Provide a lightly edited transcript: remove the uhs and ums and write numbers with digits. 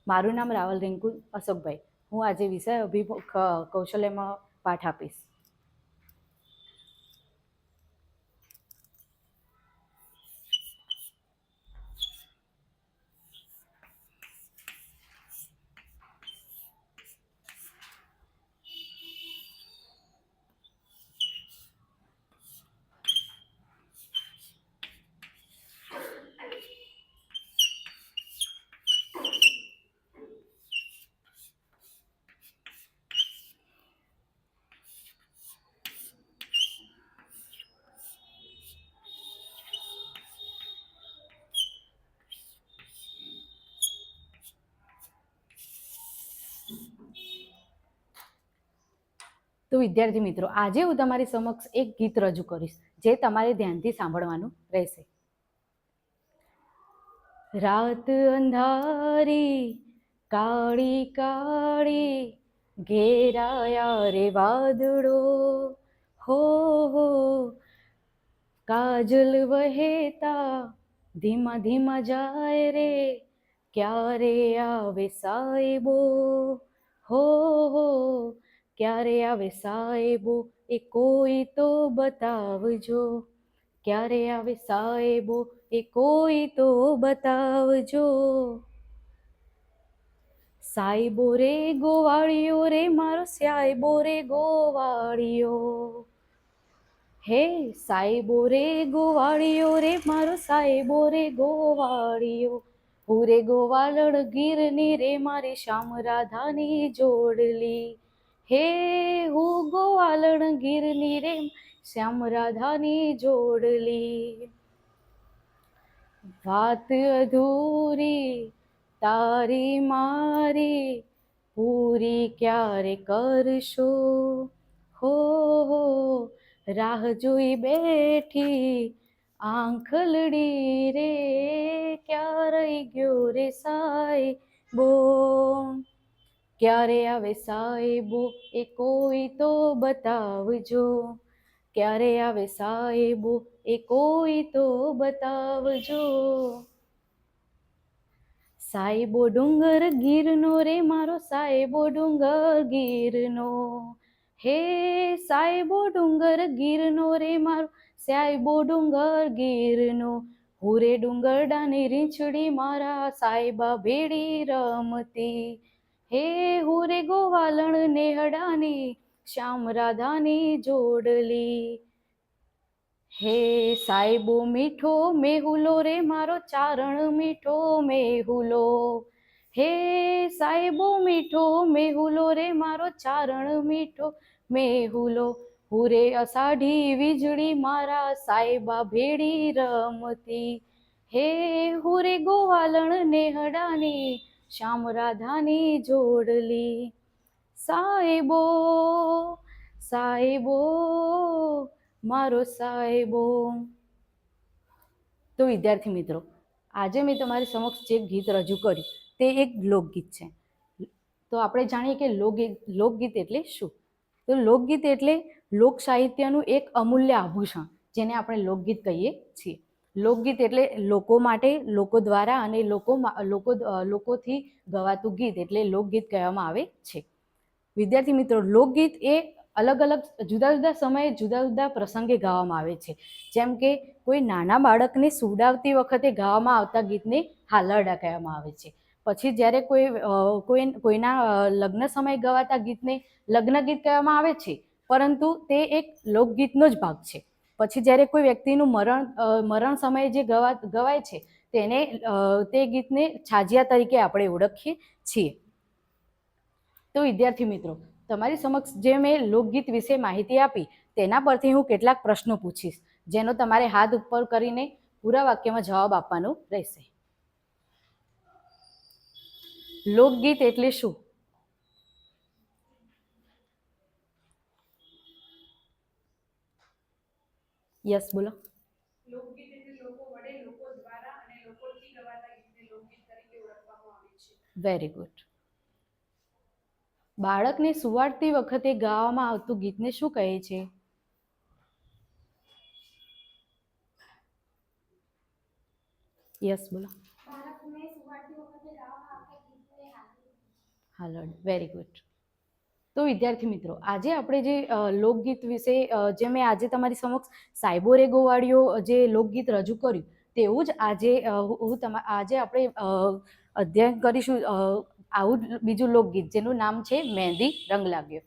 મારું નામ રાવલ રિંકુ અશોકભાઈ. હું આજે વિષય અભિમુખ કૌશલ્યમાં પાઠ આપીશ. તો વિદ્યાર્થી મિત્રો, આજે હું તમારી સમક્ષ એક ગીત રજૂ કરીશ, જે તમારે ધ્યાનથી સાંભળવાનું રહેશે. રાત અંધારી કાળી કાળી ઘેરાયા રે વાદળો, હો કાજલ વહેતા ધીમા ધીમા જાય રે, ક્યારે આવે સાહેબો, હો ક્યારે આવે સાહેબો, એ કોઈ તો બતાવજો, ક્યારે આવે સાહેબો, એ કોઈ તો બતાવજો. સાહેબો રે ગોવાળિયો રે મારો સાહેબો રે ગોવાળિયો, હે સાહેબો રે ગોવાળિયો રે મારો સાહેબો રે ગોવાળિયો, હું રે ગોવાલણ ગીરની રે મારી શ્યામ રાધાની જોડલી, હે હું ગોવાલણ ગીરની રે શ્યામ રાધાની જોડલી. વાત અધૂરી તારી મારી પૂરી ક્યારે કરશો, હો રાહ જોઈ બેઠી આંખલડી રે, ક્યારે ગયો રે સાહેબો, ક્યારે આવે સાહેબો, એ કોઈ તો બતાવજો, ક્યારે આવે સાહેબો, એ કોઈ તો બતાવજો. સાહેબો ડુંગર ગીરનો રે મારો સાહેબો ડુંગર ગીરનો, હે સાહેબો ડુંગર ગીરનો રે મારો સાહેબો ડુંગર ગીરનો, હુરે ડુંગરડાની રીંછડી મારા સાહેબા ભેડી રમતી, હે હુરે ગોવાલણ નેહડાની શ્યામ રાધાની જોડલી, હે સાહેબો મીઠો મેહુલો રે મારો ચારણ મીઠો મેહુલો, હે સાહેબો મીઠો મેહુલો રે મારો ચારણ મીઠો મેહુલો, હુરે અષાઢી વીજળી મારા સાહેબા ભેડી રમતી, હે હુરે ગોવાલણ નેહડાની શ્યામ રાધાની જોડલી. સાહેબો સાહેબો મારો સાહેબો. તો વિદ્યાર્થી મિત્રો, આજે મેં તમારી સમક્ષ જે ગીત રજૂ કર્યું તે એક લોકગીત છે. તો આપણે જાણીએ કે લોકગીત એટલે શું. તો લોકગીત એટલે લોક સાહિત્યનું એક અમૂલ્ય આભૂષણ, જેને આપણે લોકગીત કહીએ છીએ. લોકગીત એટલે લોકો માટે, લોકો દ્વારા અને લોકોથી ગવાતું ગીત એટલે લોકગીત કહેવામાં આવે છે. વિદ્યાર્થી મિત્રો, લોકગીત એ અલગ અલગ જુદા જુદા સમયે જુદા જુદા પ્રસંગે ગાવામાં આવે છે. જેમ કે કોઈ નાના બાળકને સુવડાવતી વખતે ગાવામાં આવતા ગીતને હાલરડા કહેવામાં આવે છે. પછી જ્યારે કોઈના લગ્ન સમયે ગવાતા ગીતને લગ્ન ગીત કહેવામાં આવે છે, પરંતુ તે એક લોકગીતનો જ ભાગ છે. પછી જ્યારે કોઈ વ્યક્તિનું મરણ સમયે જે ગવાય છે તે ગીતને છાજિયા તરીકે આપણે ઓળખીએ છીએ. તો વિદ્યાર્થી મિત્રો, તમારી સમક્ષ જે મેં લોકગીત વિશે માહિતી આપી તેના પરથી હું કેટલાક પ્રશ્નો પૂછીશ, જેનો તમારે હાથ ઉપર કરીને પૂરા વાક્યમાં જવાબ આપવાનો રહેશે. લોકગીત એટલે શું? યસ બોલો. લોકગીત એટલે લોકો વડે, લોકો દ્વારા અને લોકોથી ગવાતા ગીતને લોકગીત તરીકે ઓળખવામાં આવે છે. Very good. બાળકને સુવાડતી વખતે ગાવામાં આવતું ગીતને શું કહે છે? યસ બોલો. બાળકને સુવાડતી વખતે ગાવામાં આવતા ગીતને હાલડ, વેરી ગુડ. તો વિદ્યાર્થી મિત્રો, આજે આપણે જે લોકગીત વિશે જે મેં આજે તમારી સમક્ષ સાયબો રે ગોવાળીઓ જે લોકગીત રજૂ કર્યું, તેવું જ આજે આજે આપણે અધ્યયન કરીશું આવું બીજું લોકગીત જેનું નામ છે મહેંદી રંગ લાગ્યો.